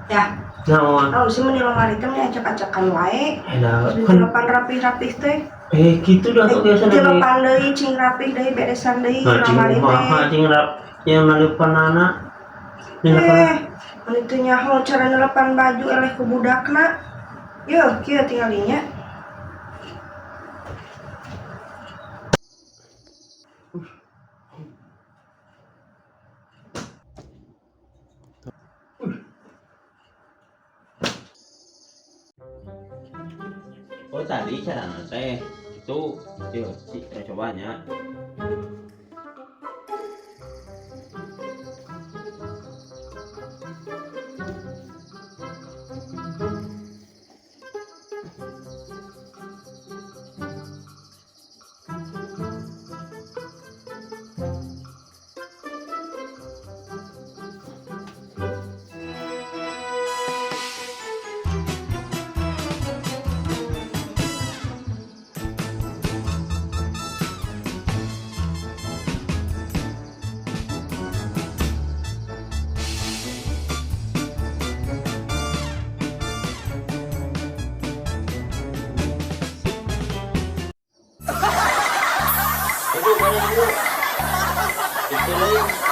Ya, Naon? tahu sih meni lemari teh acak-acakan wae. Elah, Terus kan dilepan rapih-rapih teh. gitu dah kok biasa lagi. Dilepan deui cing rapih deui beresan deui Nah, cing lemari teh. kumaha cing rap yang nalepan anak. Mun teu nyaho cara nelepan baju eleh ku budakna. Yeuh, kieu tinggal dinya. Oh tadi cara teh itu cobanya. Itu mana dulu? Itu lain.